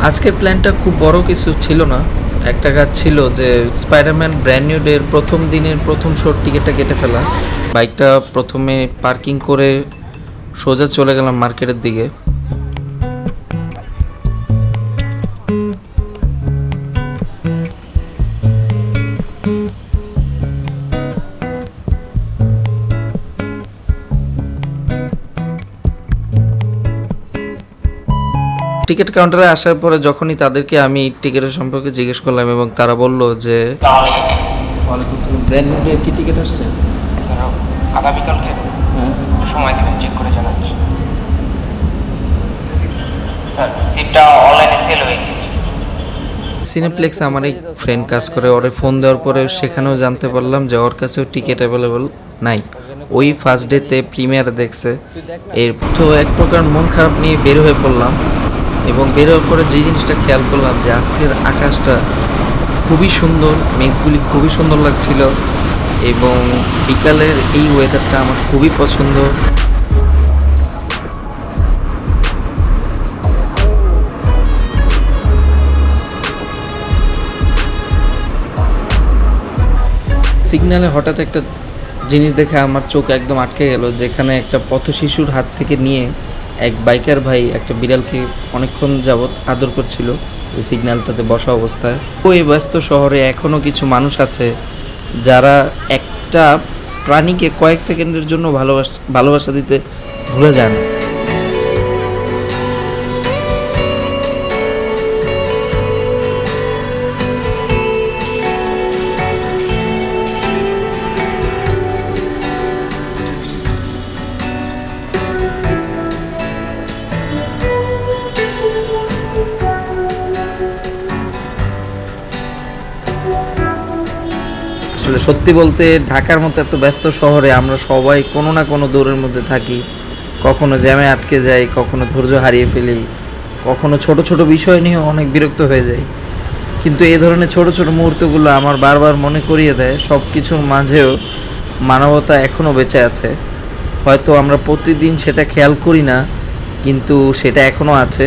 আজকের প্ল্যানটা খুব বড় কিছু ছিল না। একটা কাজ ছিল যে স্পাইডারম্যান ব্র্যান্ড নিউ ডের প্রথম দিনের প্রথম শোর টিকিটটা কেটে ফেলা। বাইকটা প্রথমে পার্কিং করে সোজা চলে গেলাম মার্কেটের দিকে। টিকিট কাউন্টারে আসার পরে যখনই তাদেরকে আমি টিকিটের সম্পর্কে জিজ্ঞেস করলাম এবং তারা বলল যে ওয়ালাইকুম আসসালাম, ব্র্যান্ড নিউ ডে কি টিকিট আসছে? আগামীকালকে সময় দেবেন, চেক করে জানাচ্ছি। স্যার সিটটা অনলাইনে সেল হয়ে গেছে। সিনেপ্লেক্সে আমার এক ফ্রেন্ড কাজ করে, ওরে ফোন দেওয়ার পরে সেখানেও জানতে পারলাম যে ওর কাছেও টিকিট অ্যাভেলেবল নাই। ওই ফার্স্ট ডেতে প্রিমিয়ার দেখছে। এর তো এক প্রকার মন খারাপ নিয়ে বের হয়ে পড়লাম এবং বের হওয়ার পরে যে জিনিসটা খেয়াল করলাম যে আজকের আকাশটা খুবই সুন্দর, মেঘগুলি খুবই সুন্দর লাগছিল এবং বিকালের এই ওয়েদারটা আমার খুবই পছন্দ। সিগন্যালে হঠাৎ একটা জিনিস দেখে আমার চোখ একদম আটকে গেল, যেখানে একটা পথ শিশুর হাত থেকে নিয়ে এক বাইকার ভাই একটা বিড়ালকে অনেকক্ষণ যাবৎ আদর করছিল ওই সিগন্যালটাতে বসা অবস্থায়। ওই ব্যস্ত শহরে এখনও কিছু মানুষ আছে যারা একটা প্রাণীকে কয়েক সেকেন্ডের জন্য ভালোবাসা দিতে ভুলে যায় না। আসলে সত্যি বলতে ঢাকার মতো এত ব্যস্ত শহরে আমরা সবাই কোনো না কোনো দৌড়ের মধ্যে থাকি। কখনো জ্যামে আটকে যাই, কখনো ধৈর্য হারিয়ে ফেলি, কখনো ছোট ছোট বিষয় নিয়েও অনেক বিরক্ত হয়ে যাই। কিন্তু এই ধরনের ছোট ছোট মুহূর্তগুলো আমার বারবার মনে করিয়ে দেয় সব কিছুর মাঝেও মানবতা এখনও বেঁচে আছে। হয়তো আমরা প্রতিদিন সেটা খেয়াল করি না, কিন্তু সেটা এখনও আছে।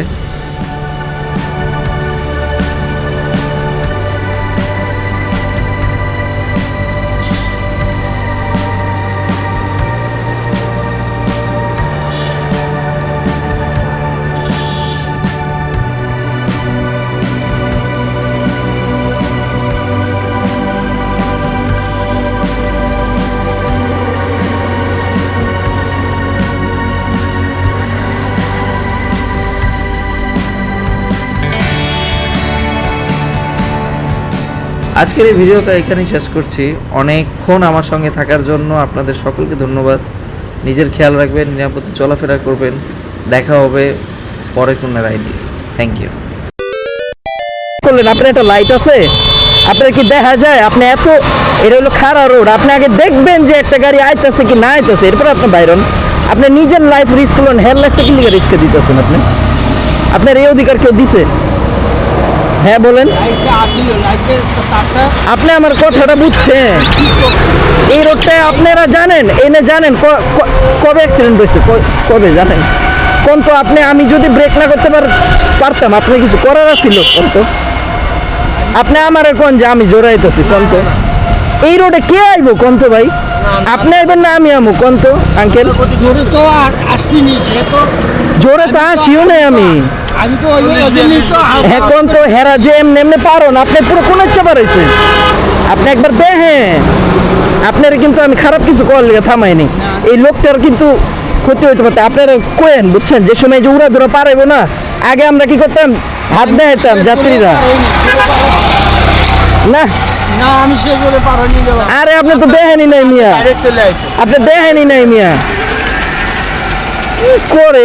আজকের এই ভিডিওটা এখানেই শেষ করছি। অনেকক্ষণ আমার সঙ্গে থাকার জন্য আপনাদের সকলকে ধন্যবাদ। নিজের খেয়াল রাখবেন, নিরাপদে চলাফেরা করবেন। দেখা হবে পরে কোনো রাইডে। Thank you. করলেন আপনার একটা লাইট আছে, আপনার কি দেখা যায়? আপনি এত, এটা হলো খাড়া রোড, আপনি আগে দেখবেন যে একটা গাড়ি আইতেছে কি না আইতেছে, এরপর আপনি বাইরন। আপনি নিজের লাইফ রিস্ক করলেন, হেয়ার লাইফটা কি লিখে রিস্কে দিতেছেন? আপনার এই অধিকার কেউ দিছে? হ্যাঁ বলেন। আপনি আমার কথাটা বুঝছেন? এই রোডটায় আপনারা জানেন, এনে জানেন কবে অ্যাক্সিডেন্ট হয়েছে, কবে জানেন? কোন তো আপনি, আমি যদি ব্রেক না করতে পারতাম, আপনি কিছু করার ছিল কোন তো? আপনি আমার কোন যে আমি জোরাইতেছি কোন তো? এই রোডে কে আইব কোন তো ভাই? আপনি আইবেন না আমি আমু কোন তো আঙ্কেল? জোরে তো আসিও নাই আমি। এখন তো হেরা যে এমনি পারো না, আপনি পুরো কোন ইচ্ছা পারাইছে। আপনি একবার দেখেন, আপনার কিন্তু আমি খারাপ কিছু করার লেগে থামাইনি। এই লোকটার কিন্তু ক্ষতি হইতে পারত। আপনারা কোয়েন বুঝছেন, যে সময় যে উড়া ধরা পারাইবো না, আগে আমরা কি করতাম? হাত দেখাইতাম যাত্রীরা না। আমি সে করে পারানি। আরে আপনি তো দেখেনি নাই মিয়া, আপনি দেখেনি নাই মিয়া করে